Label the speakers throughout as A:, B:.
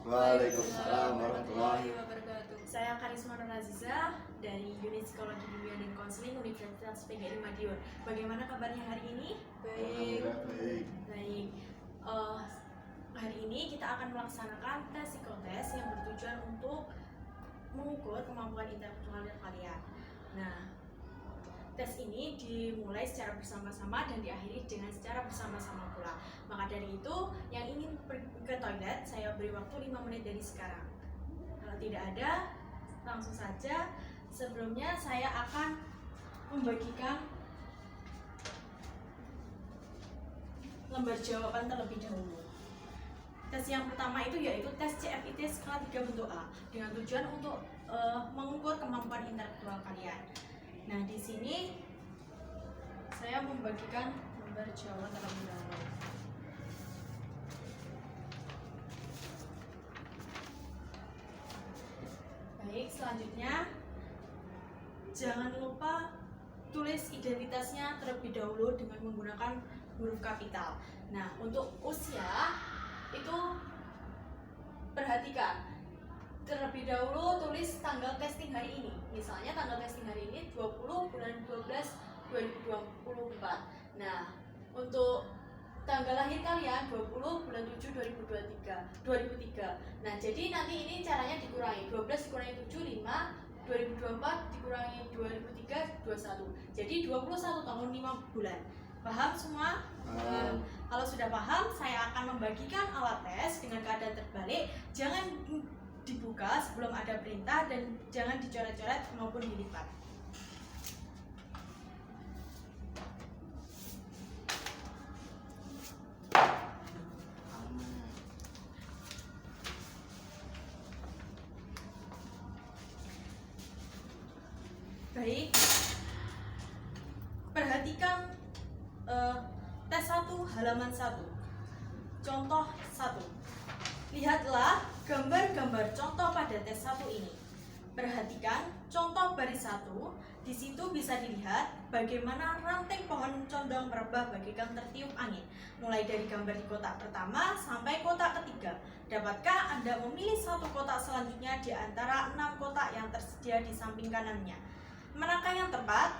A: Waalaikumsalam warahmatullahi
B: wabarakatuh. Saya Karisma Nur Aziza dari Unit Psikologi Dunia dan Konseling Universitas PGRI Madiun. Bagaimana kabarnya hari ini?
A: Baik.
B: Baik. Hari ini kita akan melaksanakan tes psikotes yang bertujuan untuk mengukur kemampuan intelektual kalian. Nah, tes ini dimulai secara bersama-sama dan diakhiri dengan secara bersama-sama pula. Maka dari itu, yang ingin ke toilet, saya beri waktu 5 menit dari sekarang. Kalau tidak ada, langsung saja. Sebelumnya saya akan membagikan lembar jawaban terlebih dahulu. Tes yang pertama itu yaitu tes CFIT skala 3 bentuk A dengan tujuan untuk mengukur kemampuan intelektual kalian. Nah, di sini saya membagikan lembar jawaban terlebih dahulu. Baik, selanjutnya jangan lupa tulis identitasnya terlebih dahulu dengan menggunakan huruf kapital. Nah, untuk usia itu perhatikan. Terlebih dahulu tulis tanggal testing hari ini. Misalnya tanggal testing hari ini 20 bulan 12 2024. Nah, untuk tanggal lahir kalian 20 bulan 7 2003. Nah, jadi nanti ini caranya dikurangi. 12 dikurangi 7 5, 2024 dikurangi 2003 21. Jadi 21 tahun 5 bulan. Paham semua? Kalau sudah paham, saya akan membagikan alat tes dengan keadaan terbalik. Jangan dibuka sebelum ada perintah dan jangan dicoret-coret maupun dilipat. Baik, perhatikan tes 1 halaman 1. Contoh 1. Lihatlah gambar-gambar contoh pada tes 1 ini. Perhatikan contoh baris 1. Di situ bisa dilihat bagaimana ranting pohon condong merebah bagaikan tertiup angin, mulai dari gambar di kotak pertama sampai kotak ketiga. Dapatkah Anda memilih satu kotak selanjutnya di antara 6 kotak yang tersedia di samping kanannya? Manakah yang tepat?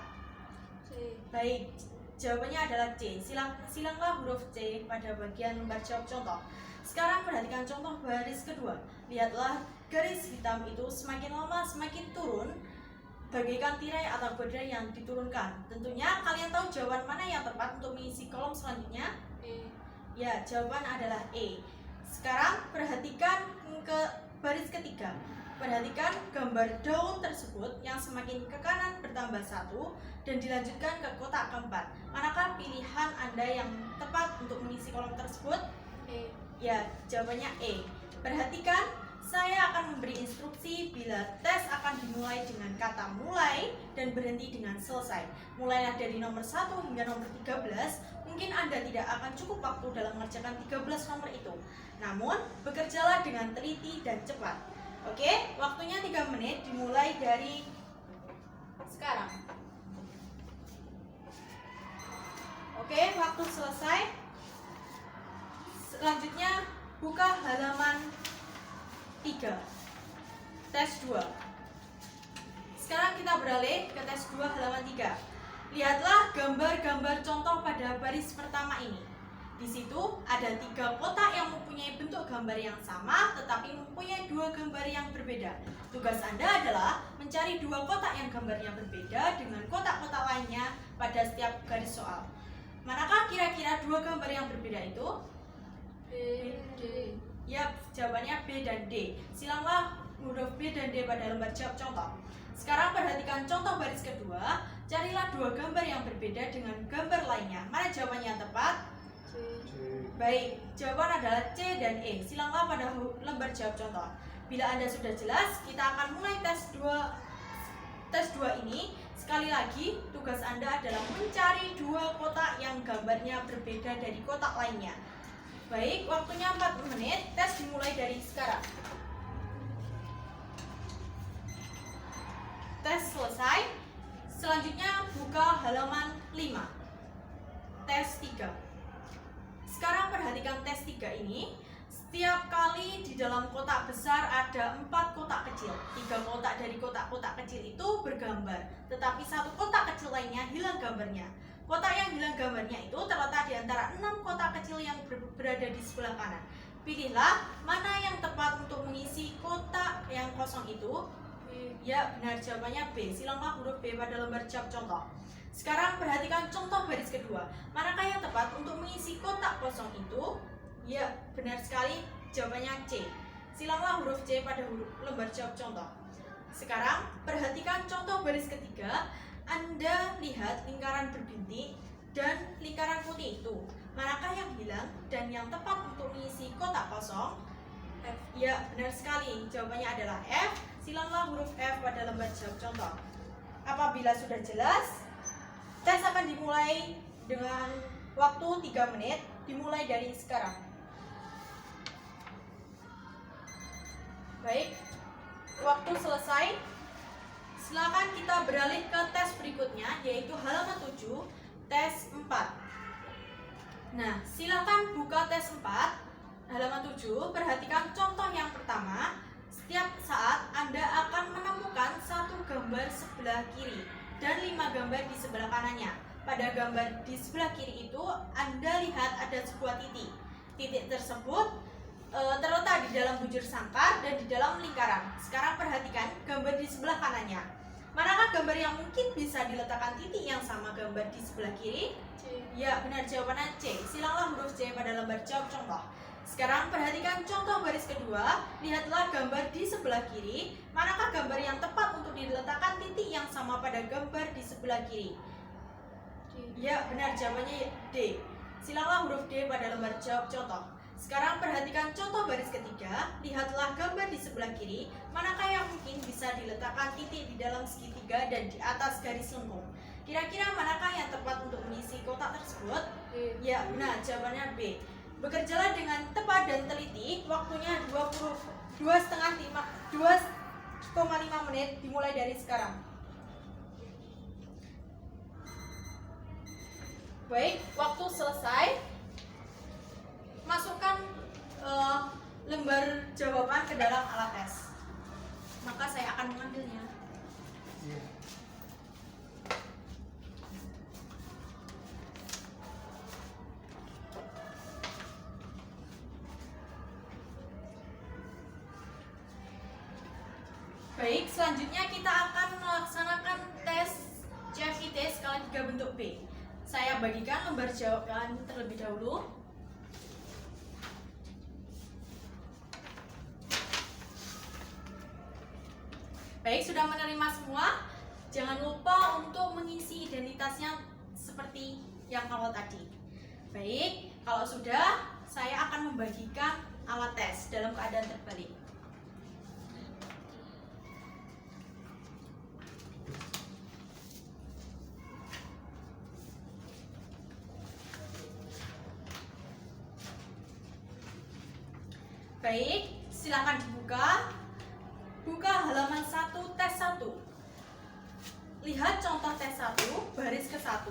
B: C. Baik, jawabannya adalah C. Silanglah huruf C pada bagian lembar jawab contoh. Sekarang perhatikan contoh baris kedua. Lihatlah garis hitam itu semakin lama semakin turun bagaikan tirai atau badai yang diturunkan. Tentunya kalian tahu jawaban mana yang tepat untuk mengisi kolom selanjutnya? E. Ya, jawaban adalah E. Sekarang perhatikan ke baris ketiga. Perhatikan gambar daun tersebut yang semakin ke kanan bertambah 1 dan dilanjutkan ke kotak keempat. Manakah pilihan Anda yang tepat untuk mengisi kolom tersebut? E. Ya, jawabannya E. Perhatikan, saya akan memberi instruksi bila tes akan dimulai dengan kata mulai dan berhenti dengan selesai. Mulailah dari nomor 1 hingga nomor 13. Mungkin Anda tidak akan cukup waktu dalam mengerjakan 13 nomor itu. Namun, bekerjalah dengan teliti dan cepat. Oke, waktunya 3 menit dimulai dari sekarang. Oke, waktu selesai. Selanjutnya buka halaman 3. Tes 2. Sekarang kita beralih ke tes 2 halaman 3. Lihatlah gambar-gambar contoh pada baris pertama ini. Di situ ada 3 kotak yang mempunyai bentuk gambar yang sama tetapi mempunyai 2 gambar yang berbeda. Tugas Anda adalah mencari 2 kotak yang gambarnya berbeda dengan kotak-kotak lainnya pada setiap garis soal. Manakah kira-kira 2 gambar yang berbeda itu? B, D. Yap, jawabannya B dan D. Silanglah huruf B dan D pada lembar jawab contoh. Sekarang perhatikan contoh baris kedua. Carilah 2 gambar yang berbeda dengan gambar lainnya. Mana jawabannya yang tepat? C. Baik, jawaban adalah C dan E. Silanglah pada lembar jawab contoh. Bila Anda sudah jelas, kita akan mulai tes 2 ini. Sekali lagi, tugas Anda adalah mencari 2 kotak yang gambarnya berbeda dari kotak lainnya. Baik, waktunya 4 menit. Tes dimulai dari sekarang. Tes selesai. Selanjutnya buka halaman 5. Tes 3. Sekarang perhatikan tes 3 ini. Setiap kali di dalam kotak besar ada 4 kotak kecil. 3 kotak dari kotak-kotak kecil itu bergambar, tetapi 1 kotak kecil lainnya hilang gambarnya. Kotak yang hilang gambarnya itu terletak di antara 6 kotak kecil yang berada di sebelah kanan. Pilihlah mana yang tepat untuk mengisi kotak yang kosong itu. Ya, benar, jawabannya B. Silanglah huruf B pada lembar jawab contoh. Sekarang perhatikan contoh baris kedua. Manakah yang tepat untuk mengisi kotak kosong itu? Ya, benar sekali, jawabannya C. Silanglah huruf C pada lembar jawab contoh. Sekarang perhatikan contoh baris ketiga. Anda lihat lingkaran berbintik dan lingkaran putih itu. Manakah yang hilang dan yang tepat untuk mengisi kotak kosong? F. Ya, benar sekali, jawabannya adalah F. Silanglah huruf F pada lembar jawab contoh. Apabila sudah jelas, tes akan dimulai dengan waktu 3 menit, dimulai dari sekarang. Baik, waktu selesai. Silakan kita beralih ke tes berikutnya, yaitu halaman 7, tes 4. Nah, silakan buka tes 4, halaman 7. Perhatikan contoh yang pertama. Setiap saat Anda akan menemukan 1 gambar sebelah kiri dan 5 gambar di sebelah kanannya. Pada gambar di sebelah kiri itu, Anda lihat ada sebuah titik. Titik tersebut terletak di dalam bujur sangkar dan di dalam lingkaran. Sekarang perhatikan gambar di sebelah kanannya. Manakah gambar yang mungkin bisa diletakkan titik yang sama gambar di sebelah kiri? C. Ya, benar, jawabannya C. Silanglah huruf C pada lembar jawab contoh. Sekarang perhatikan contoh baris kedua. Lihatlah gambar di sebelah kiri. Manakah gambar yang tepat untuk diletakkan titik yang sama pada gambar di sebelah kiri? D. Ya, benar, jawabannya D. Silanglah huruf D pada lembar jawab contoh. Sekarang perhatikan contoh baris ketiga. Lihatlah gambar di sebelah kiri. Manakah yang mungkin bisa diletakkan titik di dalam segitiga dan di atas garis lengkung? Kira-kira manakah yang tepat untuk mengisi kotak tersebut? B. Ya, benar, jawabannya B. Bekerjalah dengan tepat dan teliti. Waktunya 2,5 menit dimulai dari sekarang. Baik, waktu selesai. Masukkan lembar jawaban ke dalam alat tes. Maka saya akan mengambilnya. Baik, selanjutnya kita akan melaksanakan tes CFIT skala 3 bentuk B. Saya bagikan lembar jawaban terlebih dahulu. Baik, sudah menerima semua. Jangan lupa untuk mengisi identitasnya seperti yang awal tadi. Baik, kalau sudah, saya akan membagikan alat tes dalam keadaan terbalik. Baik, silakan dibuka. Buka halaman 1 tes 1. Lihat contoh tes 1, baris ke-1.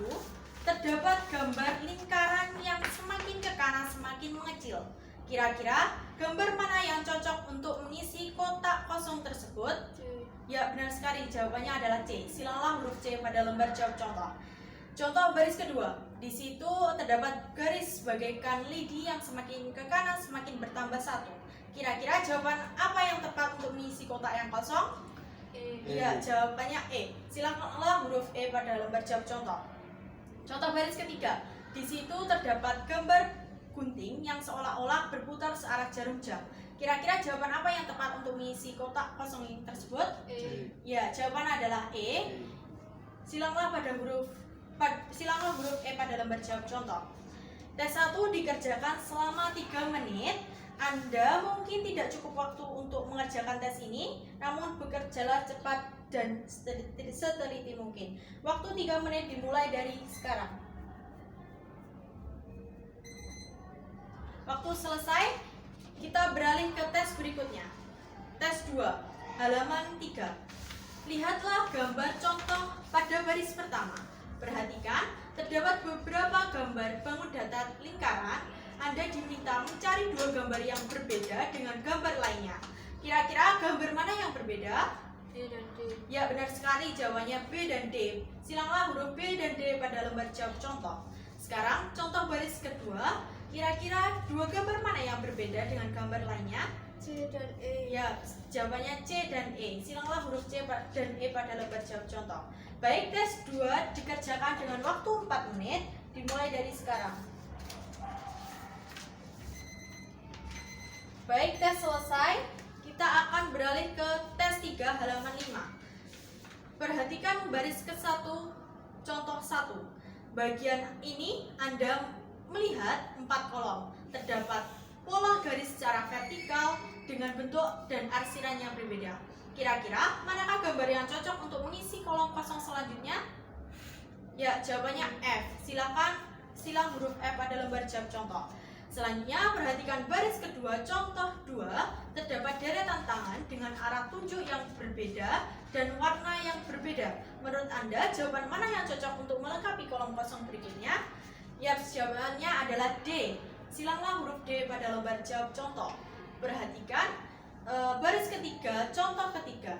B: Terdapat gambar lingkaran yang semakin ke kanan semakin mengecil. Kira-kira gambar mana yang cocok untuk mengisi kotak kosong tersebut? C. Ya, benar sekali, jawabannya adalah C. Silanglah huruf C pada lembar jawab contoh. Contoh baris kedua. Di situ terdapat garis bagaikan lidi yang semakin ke kanan semakin bertambah 1. Kira-kira jawaban apa yang tepat untuk mengisi kotak yang kosong? E. Ya, jawabannya E. Silakanlah huruf E pada lembar jawab contoh. Contoh baris ketiga. Di situ terdapat gambar gunting yang seolah-olah berputar searah jarum jam. Kira-kira jawaban apa yang tepat untuk mengisi kotak kosong tersebut? E. Ya, jawaban adalah E. Silanglah huruf E pada lembar jawab contoh. Tes 1 dikerjakan selama 3 menit. Anda mungkin tidak cukup waktu untuk mengerjakan tes ini, namun bekerjalah cepat dan seteliti mungkin. Waktu 3 menit dimulai dari sekarang. Waktu selesai, kita beralih ke tes berikutnya. Tes 2, halaman 3. Lihatlah gambar contoh pada baris pertama. Perhatikan, terdapat beberapa gambar bangun datar lingkaran. Anda diminta mencari dua gambar yang berbeda dengan gambar lainnya. Kira-kira gambar mana yang berbeda?
A: B dan D.
B: Ya, benar sekali, jawabannya B dan D. Silanglah huruf B dan D pada lembar jawab contoh. Sekarang contoh baris kedua, kira-kira dua gambar mana yang berbeda dengan gambar lainnya?
A: C dan E.
B: Ya, jawabannya C dan E. Silanglah huruf C dan E pada lembar jawab contoh. Baik, tes 2 dikerjakan dengan waktu 4 menit, dimulai dari sekarang. Baik, tes selesai. Kita akan beralih ke tes 3 halaman 5. Perhatikan baris ke-1, contoh 1. Bagian ini Anda melihat 4 kolom. Terdapat pola garis secara vertikal dengan bentuk dan arsiran yang berbeda. Kira-kira manakah gambar yang cocok untuk mengisi kolom kosong selanjutnya? Ya, jawabannya F. Silang huruf F pada lembar jawab contoh. Selanjutnya, perhatikan baris kedua, contoh 2. Terdapat deretan tangan dengan arah tunjuk yang berbeda dan warna yang berbeda. Menurut Anda, jawaban mana yang cocok untuk melengkapi kolom kosong berikutnya? Ya, jawabannya adalah D. Silanglah huruf D pada lembar jawab contoh. Perhatikan baris ketiga, contoh ketiga.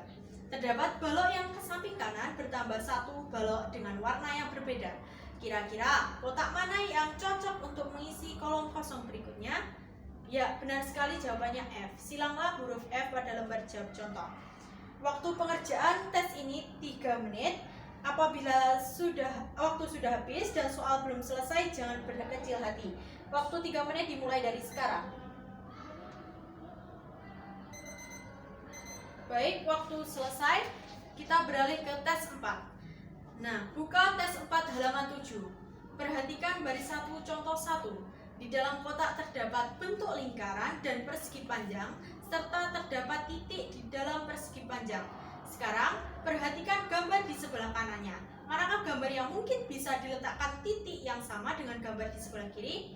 B: Terdapat balok yang ke samping kanan bertambah 1 balok dengan warna yang berbeda. Kira-kira kotak mana yang cocok untuk mengisi kolom kosong berikutnya? Ya, benar sekali, jawabannya F. Silanglah huruf F pada lembar jawab contoh. Waktu pengerjaan tes ini 3 menit. Apabila waktu sudah habis dan soal belum selesai, jangan berkecil hati. Waktu 3 menit dimulai dari sekarang. Baik, waktu selesai. Kita beralih ke tes 4. Nah, buka tes 4 halaman 7. Perhatikan baris 1, contoh 1. Di dalam kotak terdapat bentuk lingkaran dan persegi panjang, serta terdapat titik di dalam persegi panjang. Sekarang, perhatikan gambar di sebelah kanannya. Manakah gambar yang mungkin bisa diletakkan titik yang sama dengan gambar di sebelah kiri?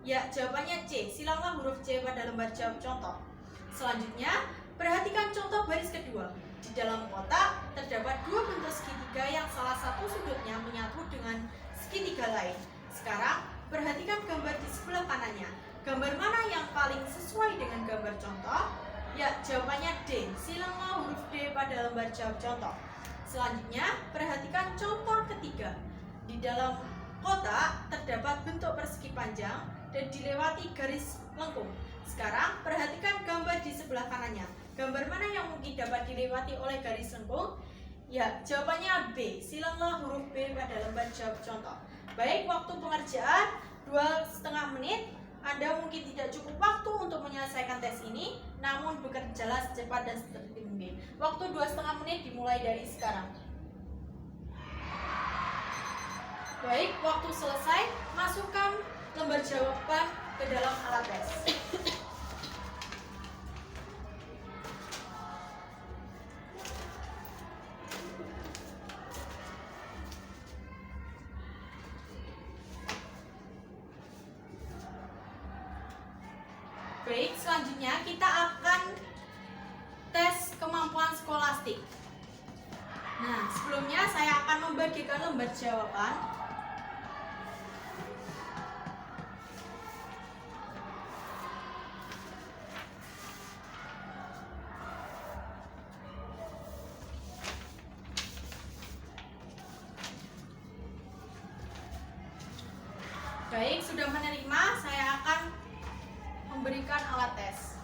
B: Ya, jawabannya C. Silanglah huruf C pada lembar jawab contoh. Selanjutnya, perhatikan contoh baris kedua. Di dalam kotak terdapat 2 bentuk segitiga yang salah satu sudutnya menyatu dengan segitiga lain. Sekarang, perhatikan gambar di sebelah kanannya. Gambar mana yang paling sesuai dengan gambar contoh? Ya, jawabannya D. Silanglah huruf D pada lembar jawab contoh. Selanjutnya, perhatikan contoh ketiga. Di dalam kotak terdapat bentuk persegi panjang dan dilewati garis lengkung. Sekarang, perhatikan gambar di sebelah kanannya. Gambar mana yang mungkin dapat dilewati oleh garis lengkung? Ya, jawabannya B. Silanglah huruf B pada lembar jawab contoh. Baik, waktu pengerjaan 2,5 menit. Anda mungkin tidak cukup waktu untuk menyelesaikan tes ini, namun bekerjalah secepat dan setertib mungkin. Waktu 2,5 menit dimulai dari sekarang. Baik, waktu selesai. Masukkan lembar jawaban ke dalam alat tes. Baik, selanjutnya kita akan tes kemampuan skolastik. Nah, sebelumnya saya akan membagikan lembar jawaban. Baik, sudah menerima, saya akan memberikan alat tes.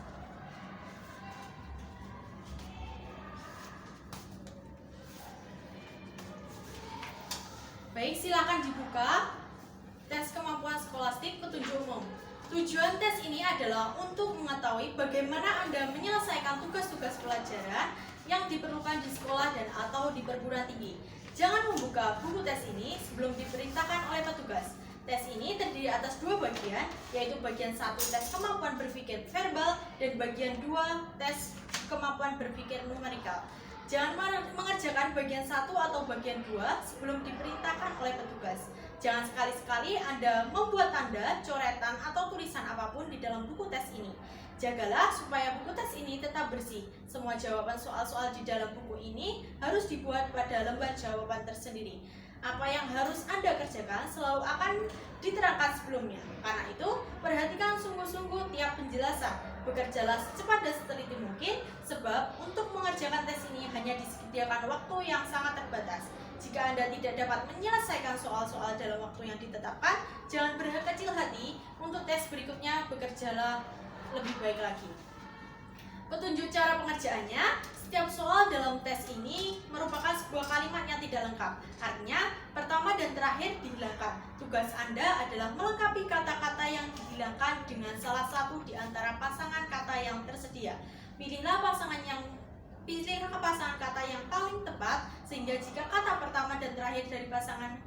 B: Baik, silakan dibuka. Tes kemampuan skolastik petunjuk umum. Tujuan tes ini adalah untuk mengetahui bagaimana Anda menyelesaikan tugas-tugas pelajaran yang diperlukan di sekolah dan atau di perguruan tinggi. Jangan membuka buku tes ini sebelum diperintahkan oleh petugas. Tes ini terdiri atas 2 bagian, yaitu bagian 1 tes kemampuan berpikir verbal dan bagian 2 tes kemampuan berpikir numerikal. Jangan mengerjakan bagian 1 atau bagian 2 sebelum diperintahkan oleh petugas. Jangan sekali-sekali Anda membuat tanda, coretan, atau tulisan apapun di dalam buku tes ini. Jagalah supaya buku tes ini tetap bersih. Semua jawaban soal-soal di dalam buku ini harus dibuat pada lembar jawaban tersendiri. Apa yang harus Anda kerjakan selalu akan diterangkan sebelumnya. Karena itu, perhatikan sungguh-sungguh tiap penjelasan. Bekerjalah secepat dan seteliti mungkin, sebab untuk mengerjakan tes ini hanya disediakan waktu yang sangat terbatas. Jika Anda tidak dapat menyelesaikan soal-soal dalam waktu yang ditetapkan, jangan berkecil hati. Untuk tes berikutnya, bekerjalah lebih baik lagi. Petunjuk cara pengerjaannya, setiap soal dalam tes ini merupakan sebuah kalimat yang tidak lengkap. Artinya, pertama dan terakhir dihilangkan. Tugas Anda adalah melengkapi kata-kata yang dihilangkan dengan salah satu di antara pasangan kata yang tersedia. Pilihlah pasangan kata yang paling tepat, sehingga jika kata pertama dan terakhir dari pasangan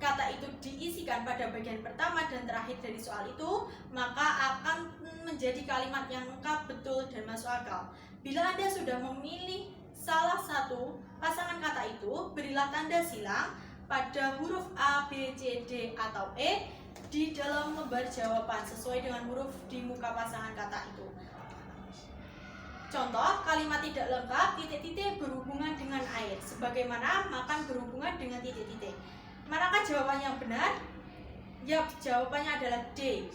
B: kata itu diisikan pada bagian pertama dan terakhir dari soal itu, maka akan menjadi kalimat yang lengkap, betul, dan masuk akal. Bila Anda sudah memilih salah satu pasangan kata itu, berilah tanda silang pada huruf A, B, C, D, atau E di dalam lembar jawaban sesuai dengan huruf di muka pasangan kata itu. Contoh, kalimat tidak lengkap, titik-titik berhubungan dengan air, sebagaimana makan berhubungan dengan titik-titik. Manakah jawaban yang benar? Yap, jawabannya adalah D.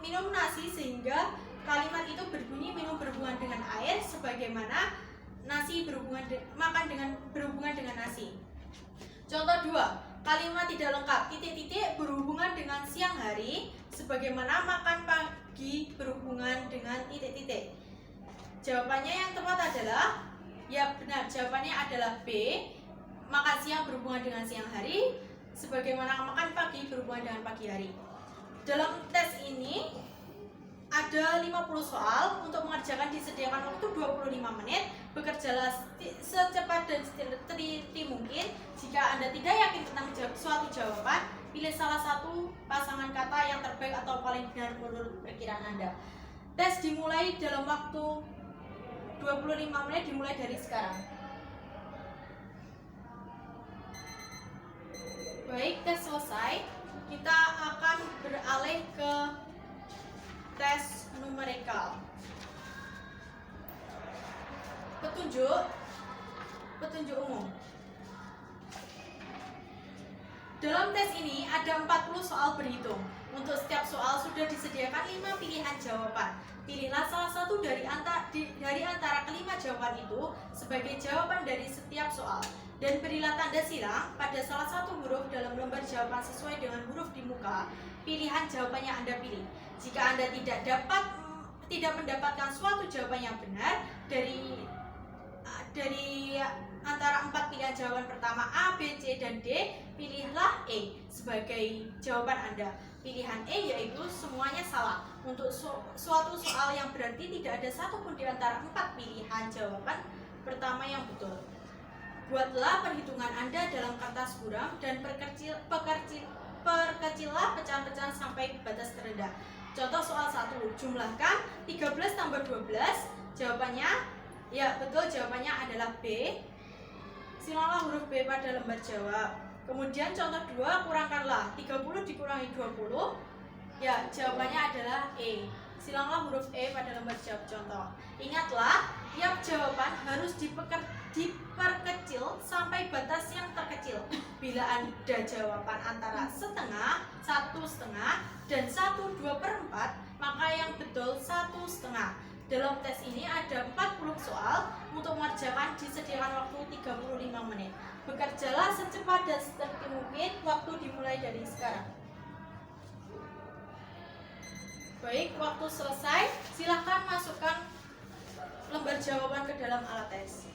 B: Minum nasi, sehingga kalimat itu berbunyi minum berhubungan dengan air, sebagaimana makan berhubungan dengan nasi. Contoh 2, kalimat tidak lengkap, titik-titik berhubungan dengan siang hari, sebagaimana makan pagi berhubungan dengan titik-titik. Jawabannya yang tepat adalah, ya benar, jawabannya adalah B, makan siang berhubungan dengan siang hari, sebagaimana makan pagi berhubungan dengan pagi hari. Dalam tes ini ada 50 soal. Untuk mengerjakan disediakan waktu 25 menit. Bekerjalah secepat dan seteliti mungkin. Jika Anda tidak yakin tentang suatu jawaban, pilih salah satu pasangan kata yang terbaik atau paling benar menurut perkiraan Anda. Tes dimulai dalam waktu 25 menit, dimulai dari sekarang. Baik, tes selesai. Kita akan beralih ke tes numerikal. Petunjuk umum. Dalam tes ini ada 40 soal berhitung. Untuk setiap soal sudah disediakan 5 pilihan jawaban. Pilihlah salah satu dari antara kelima jawaban itu sebagai jawaban dari setiap soal. Dan berilah tanda silang pada salah satu huruf dalam lembar jawaban sesuai dengan huruf di muka pilihan jawaban yang Anda pilih. Jika Anda tidak mendapatkan suatu jawaban yang benar dari antara 4 pilihan jawaban pertama A, B, C, dan D, pilihlah E sebagai jawaban Anda. Pilihan E yaitu semuanya salah. Untuk suatu soal yang berarti tidak ada satupun di antara 4 pilihan jawaban pertama yang betul. Buatlah perhitungan Anda dalam kertas buram dan perkecillah pecahan-pecahan sampai batas terendah. Contoh soal 1, jumlahkan 13 tambah 12. Jawabannya, ya betul, jawabannya adalah B. Silanglah huruf B pada lembar jawab. Kemudian contoh 2, kurangkanlah 30 dikurangi 20. Ya, jawabannya adalah E. Silanglah huruf E pada lembar jawab contoh. Ingatlah, tiap jawaban harus diperkecil sampai batas yang terkecil. Bila ada jawaban antara setengah, 1/2, dan 1/2/4, maka yang betul 1/2. Dalam tes ini ada 40 soal. Untuk mengerjakan disediakan waktu 35 menit. Bekerjalah secepat dan seteliti mungkin. Waktu dimulai dari sekarang. Baik, waktu selesai. Silahkan masukkan lembar jawaban ke dalam alat tes.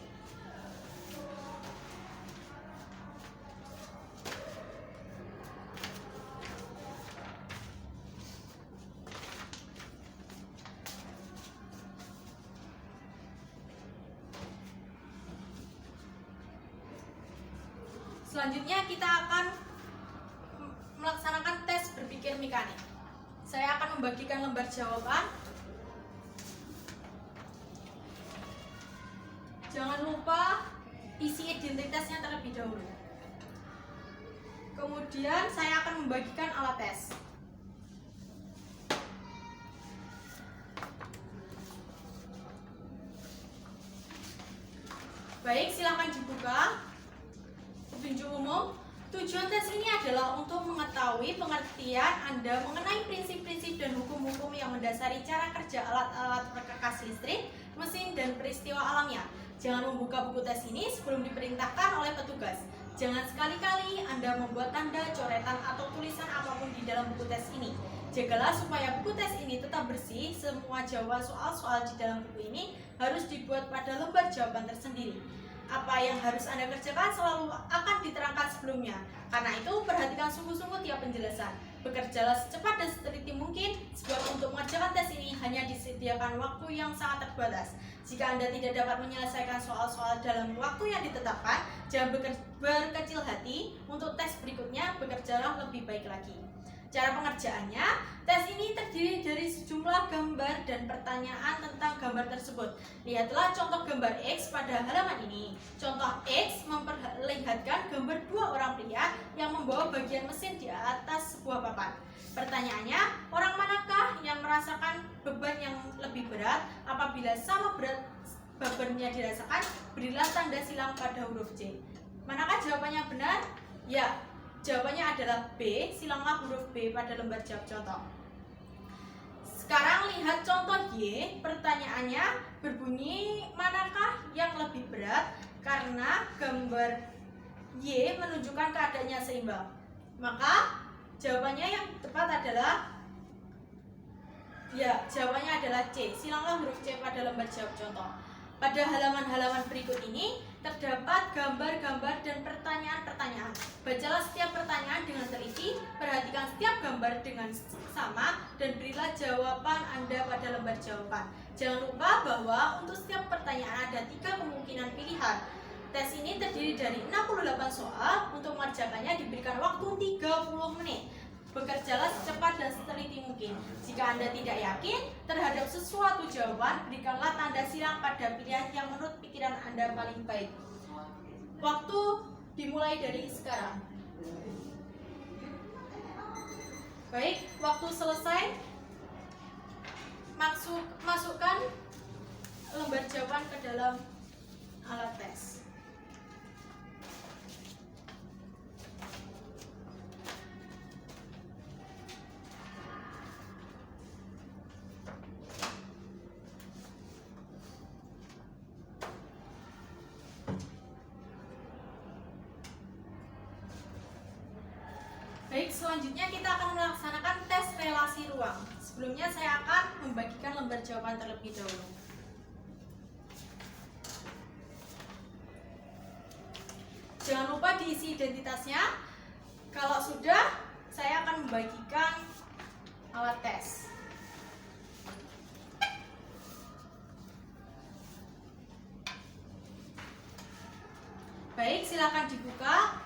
B: Selanjutnya kita akan melaksanakan tes berpikir mekanik. Saya akan membagikan lembar jawaban. Jangan lupa isi identitasnya terlebih dahulu. Kemudian saya akan membagikan alat tes. Baik, silakan dibuka petunjuk umum. Tujuan tes ini adalah untuk mengetahui pengertian Anda mengenai prinsip-prinsip dan hukum-hukum yang mendasari cara kerja alat-alat perkakas listrik, mesin, dan peristiwa alamnya. Jangan membuka buku tes ini sebelum diperintahkan oleh petugas. Jangan sekali-kali Anda membuat tanda, coretan, atau tulisan apapun di dalam buku tes ini. Jagalah supaya buku tes ini tetap bersih. Semua jawaban soal-soal di dalam buku ini harus dibuat pada lembar jawaban tersendiri. Apa yang harus Anda kerjakan selalu akan diterangkan sebelumnya. Karena itu, perhatikan sungguh-sungguh tiap penjelasan. Bekerjalah secepat dan seteliti mungkin, sebab untuk mengerjakan tes ini hanya disediakan waktu yang sangat terbatas. Jika Anda tidak dapat menyelesaikan soal-soal dalam waktu yang ditetapkan, jangan berkecil hati. Untuk tes berikutnya, bekerjalah lebih baik lagi. Cara pengerjaannya, tes ini terdiri dari sejumlah gambar dan pertanyaan tentang gambar tersebut. Lihatlah contoh gambar X pada halaman ini. Contoh X memperlihatkan gambar dua orang pria yang membawa bagian mesin di atas sebuah papan. Pertanyaannya, orang manakah yang merasakan beban yang lebih berat? Apabila sama berat bebannya dirasakan, berilah tanda silang pada huruf C. Manakah jawabannya benar? Ya, jawabannya adalah B. Silanglah huruf B pada lembar jawab contoh. Sekarang lihat contoh Y. Pertanyaannya berbunyi, manakah yang lebih berat? Karena gambar Y menunjukkan keadaannya seimbang. Maka jawabannya yang tepat adalah jawabannya adalah C. Silanglah huruf C pada lembar jawab contoh. Pada halaman-halaman berikut ini terdapat gambar-gambar dan pertanyaan-pertanyaan. Bacalah setiap pertanyaan dengan teliti, perhatikan setiap gambar dengan sama, dan berilah jawaban Anda pada lembar jawaban. Jangan lupa bahwa untuk setiap pertanyaan ada 3 kemungkinan pilihan. Tes ini terdiri dari 68 soal. Untuk mengerjakannya diberikan waktu 30 menit. Bekerjalah secepat dan seteliti mungkin. Jika Anda tidak yakin terhadap sesuatu jawaban, berikanlah tanda silang pada pilihan yang menurut pikiran Anda paling baik. Waktu dimulai dari sekarang. Baik, waktu selesai. Masukkan lembar jawaban ke dalam alat tes. Baik, selanjutnya kita akan melaksanakan tes relasi ruang. Sebelumnya saya akan membagikan lembar jawaban terlebih dahulu. Jangan lupa diisi identitasnya. Kalau sudah, saya akan membagikan alat tes. Baik, silakan dibuka.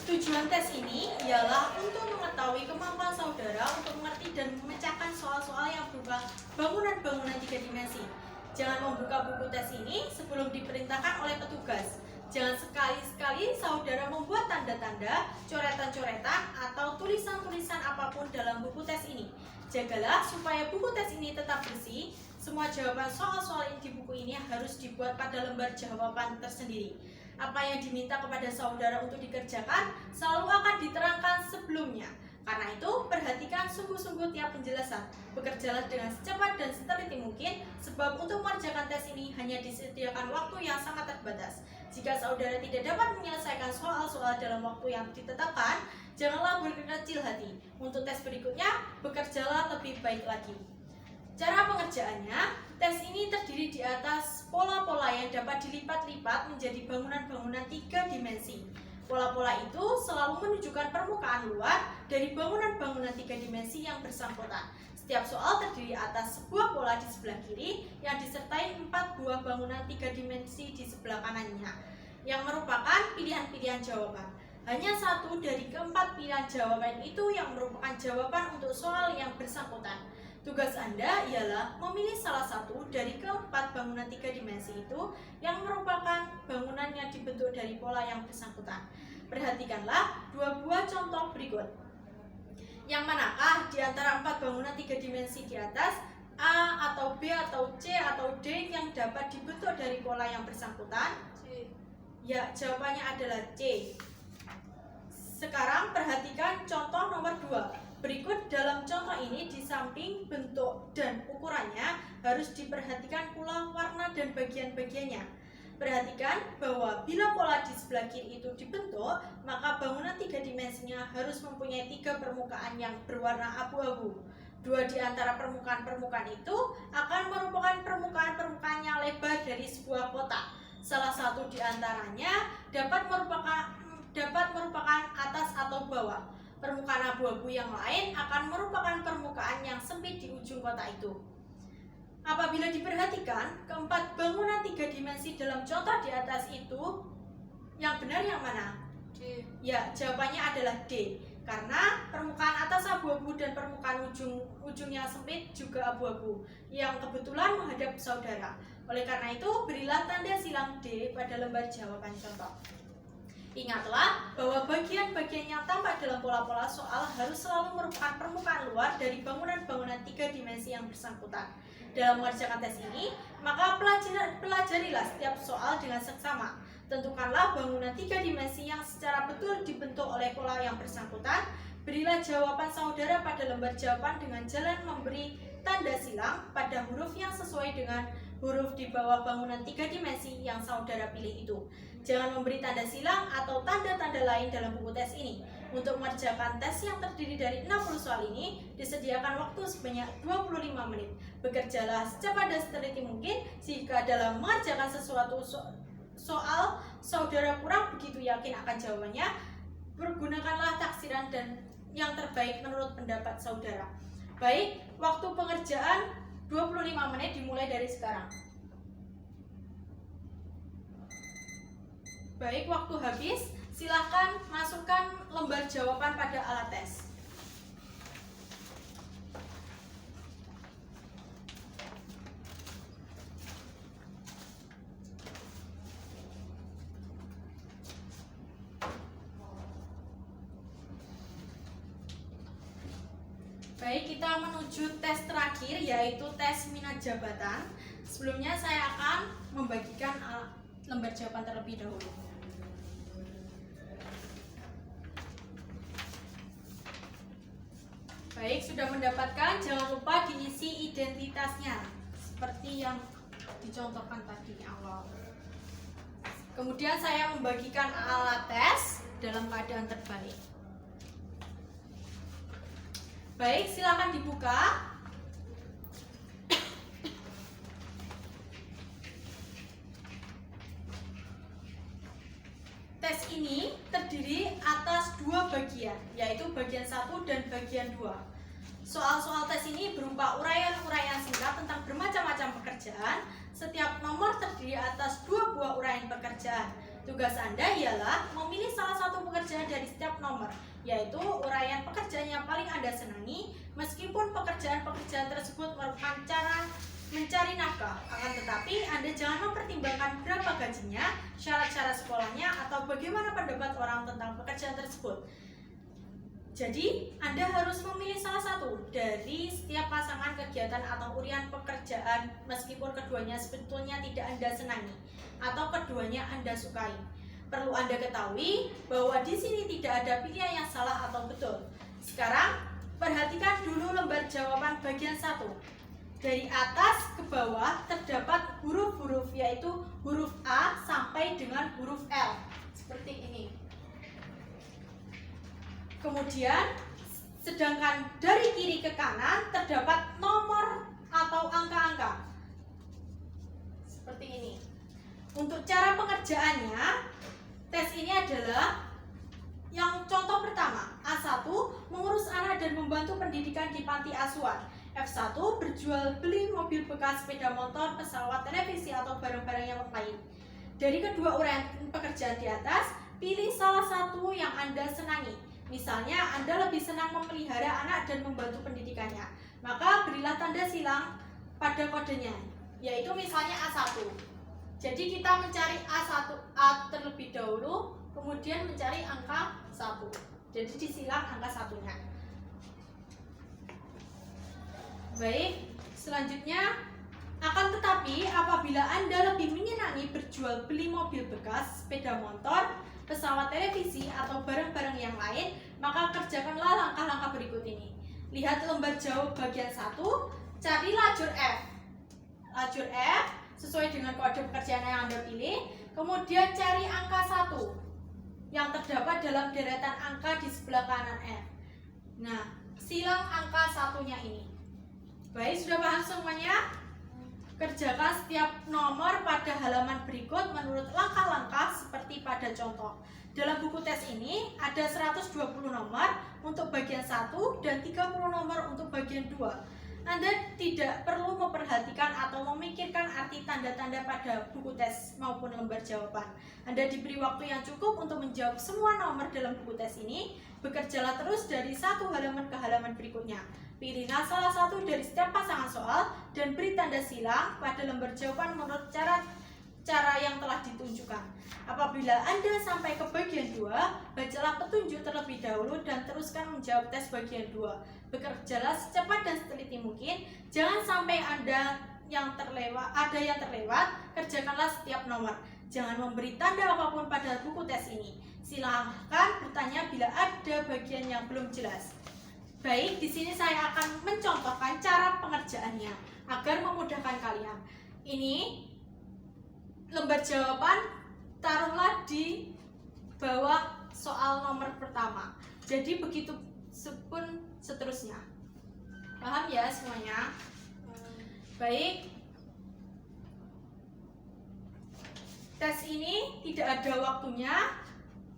B: Tujuan tes ini ialah untuk mengetahui kemampuan saudara untuk mengerti dan memecahkan soal-soal yang berupa bangunan-bangunan 3 dimensi. Jangan membuka buku tes ini sebelum diperintahkan oleh petugas. Jangan sekali-sekali saudara membuat tanda-tanda, coretan-coretan, atau tulisan-tulisan apapun dalam buku tes ini. Jagalah supaya buku tes ini tetap bersih. Semua jawaban soal-soal di buku ini harus dibuat pada lembar jawaban tersendiri. Apa yang diminta kepada saudara untuk dikerjakan selalu akan diterangkan sebelumnya. Karena itu, perhatikan sungguh-sungguh tiap penjelasan. Bekerjalah dengan secepat dan seteliti mungkin, sebab untuk mengerjakan tes ini hanya disediakan waktu yang sangat terbatas. Jika saudara tidak dapat menyelesaikan soal-soal dalam waktu yang ditetapkan, janganlah berkecil hati. Untuk tes berikutnya, bekerjalah lebih baik lagi. Cara pengerjaannya, tes ini terdiri di atas pola-pola yang dapat dilipat-lipat menjadi bangunan-bangunan 3 dimensi. Pola-pola itu selalu menunjukkan permukaan luar dari bangunan-bangunan 3 dimensi yang bersangkutan. Setiap soal terdiri atas sebuah pola di sebelah kiri yang disertai 4 buah bangunan 3 dimensi di sebelah kanannya, yang merupakan pilihan-pilihan jawaban. Hanya satu dari keempat pilihan jawaban itu yang merupakan jawaban untuk soal yang bersangkutan. Tugas Anda ialah memilih salah satu dari keempat bangunan 3 dimensi itu yang merupakan bangunan yang dibentuk dari pola yang bersangkutan. Perhatikanlah 2 buah contoh berikut. Yang manakah di antara 4 bangunan 3 dimensi di atas A atau B atau C atau D yang dapat dibentuk dari pola yang bersangkutan?
A: C.
B: Ya, jawabannya adalah C. Sekarang perhatikan contoh nomor 2. Berikut dalam contoh ini di samping bentuk dan ukurannya harus diperhatikan pula warna dan bagian-bagiannya. Perhatikan bahwa bila pola di sebelah kiri itu dibentuk, maka bangunan 3 dimensinya harus mempunyai 3 permukaan yang berwarna abu-abu. 2 di antara permukaan-permukaan itu akan merupakan permukaan-permukaan yang lebar dari sebuah kotak. Salah satu di antaranya dapat merupakan atas atau bawah. Permukaan abu-abu yang lain akan merupakan permukaan yang sempit di ujung kotak itu. Apabila diperhatikan, keempat bangunan 3 dimensi dalam contoh di atas itu, yang benar yang mana?
A: D.
B: Ya, jawabannya adalah D. Karena permukaan atas abu-abu dan permukaan ujung yang sempit juga abu-abu, yang kebetulan menghadap saudara. Oleh karena itu, berilah tanda silang D pada lembar jawaban contoh. Ingatlah bahwa bagian-bagian yang tampak dalam pola-pola soal harus selalu merupakan permukaan luar dari bangunan-bangunan 3 dimensi yang bersangkutan. Dalam mengerjakan tes ini, maka pelajarilah setiap soal dengan seksama. Tentukanlah bangunan 3 dimensi yang secara betul dibentuk oleh pola yang bersangkutan. Berilah jawaban saudara pada lembar jawaban dengan jalan memberi tanda silang pada huruf yang sesuai dengan huruf di bawah bangunan 3 dimensi yang saudara pilih itu. Jangan memberi tanda silang atau tanda-tanda lain dalam buku tes ini. Untuk mengerjakan tes yang terdiri dari 60 soal ini, disediakan waktu sebanyak 25 menit. Bekerjalah secepat dan seteliti mungkin. Jika dalam mengerjakan sesuatu soal saudara kurang begitu yakin akan jawabannya, pergunakanlah taksiran dan yang terbaik menurut pendapat saudara. Baik, waktu pengerjaan 25 menit dimulai dari sekarang. Baik, waktu habis. Silahkan masukkan lembar jawaban pada alat tes. Baik, kita menuju tes terakhir, yaitu tes minat jabatan. Sebelumnya saya akan membagikan lembar jawaban terlebih dahulu. Baik, sudah mendapatkan, jangan lupa diisi identitasnya seperti yang dicontohkan tadi awal. Kemudian saya membagikan alat tes dalam keadaan terbalik. Baik, silakan dibuka. Tes ini terdiri atas 2 bagian, yaitu bagian 1 dan bagian 2. Soal-soal tes ini berupa uraian-uraian singkat tentang bermacam-macam pekerjaan. Setiap nomor terdiri atas 2 buah uraian pekerjaan. Tugas Anda ialah memilih salah satu pekerjaan dari setiap nomor, yaitu uraian pekerjaan yang paling Anda senangi, meskipun pekerjaan-pekerjaan tersebut merupakan cara mencari nafkah. Akan tetapi, Anda jangan mempertimbangkan berapa gajinya, syarat-syarat sekolahnya, atau bagaimana pendapat orang tentang pekerjaan tersebut. Jadi, Anda harus memilih salah satu dari setiap pasangan kegiatan atau urian pekerjaan, meskipun keduanya sebetulnya tidak Anda senangi atau keduanya Anda sukai. Perlu Anda ketahui bahwa di sini tidak ada pilihan yang salah atau betul. Sekarang, perhatikan dulu lembar jawaban bagian 1. Dari atas ke bawah terdapat huruf-huruf, yaitu huruf A sampai dengan huruf L. Seperti ini. Kemudian, sedangkan dari kiri ke kanan terdapat nomor atau angka-angka. Seperti ini. Untuk cara pengerjaannya, tes ini adalah yang contoh pertama, A1 mengurus anak dan membantu pendidikan di panti asuhan. F1 berjual beli mobil bekas, sepeda motor, pesawat, televisi atau barang-barang yang lain. Dari kedua uraian pekerjaan di atas, pilih salah satu yang Anda senangi. Misalnya, Anda lebih senang memelihara anak dan membantu pendidikannya. Maka berilah tanda silang pada kodenya, yaitu misalnya A1. Jadi kita mencari A terlebih dahulu, kemudian mencari angka 1. Jadi disilang angka 1-nya. Baik, Selanjutnya, akan tetapi apabila Anda lebih menyenangi berjual beli mobil bekas, sepeda motor, pesawat televisi, atau barang-barang yang lain, maka kerjakanlah langkah-langkah berikut ini. Lihat lembar jawab bagian 1, cari lajur F. Lajur F sesuai dengan kode pekerjaan yang Anda pilih, kemudian cari angka 1 yang terdapat dalam deretan angka di sebelah kanan F. Nah, silang angka 1-nya ini. Baik, sudah paham semuanya? Kerjakan setiap nomor pada halaman berikut menurut langkah-langkah seperti pada contoh. Dalam buku tes ini ada 120 nomor untuk bagian 1 dan 30 nomor untuk bagian 2. Anda tidak perlu memperhatikan atau memikirkan arti tanda-tanda pada buku tes maupun lembar jawaban. Anda diberi waktu yang cukup untuk menjawab semua nomor dalam buku tes ini. Bekerjalah terus dari satu halaman ke halaman berikutnya. Pilihlah salah satu dari setiap pasangan soal dan beri tanda silang pada lembar jawaban menurut cara yang telah ditunjukkan. Apabila Anda sampai ke bagian 2, bacalah petunjuk terlebih dahulu dan teruskan menjawab tes bagian 2. Bekerjalah secepat dan seteliti mungkin. Jangan sampai ada yang terlewat, kerjakanlah setiap nomor. Jangan memberi tanda apapun pada buku tes ini. Silahkan bertanya bila ada bagian yang belum jelas. Baik, di sini saya akan mencontohkan cara pengerjaannya agar memudahkan kalian. Ini lembar jawaban taruhlah di bawah soal nomor pertama. Jadi begitu pun seterusnya. Paham ya semuanya? Baik. Tes ini tidak ada waktunya,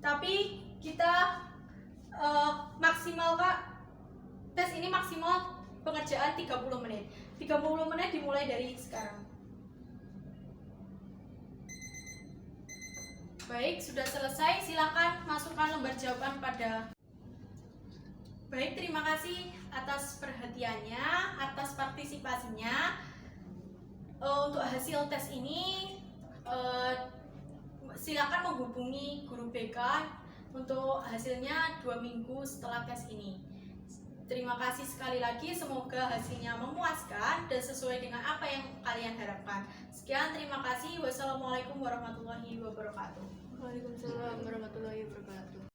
B: tapi kita maksimal Kak. Tes ini maksimal pengerjaan 30 menit. 30 menit dimulai dari sekarang. Baik, sudah selesai. Silakan masukkan lembar jawaban pada. Baik, terima kasih atas perhatiannya, atas partisipasinya. Untuk hasil tes ini, silakan menghubungi guru BK untuk hasilnya 2 minggu setelah tes ini. Terima kasih sekali lagi, semoga hasilnya memuaskan dan sesuai dengan apa yang kalian harapkan. Sekian, terima kasih. Wassalamualaikum warahmatullahi wabarakatuh.
A: Waalaikumsalam warahmatullahi wabarakatuh.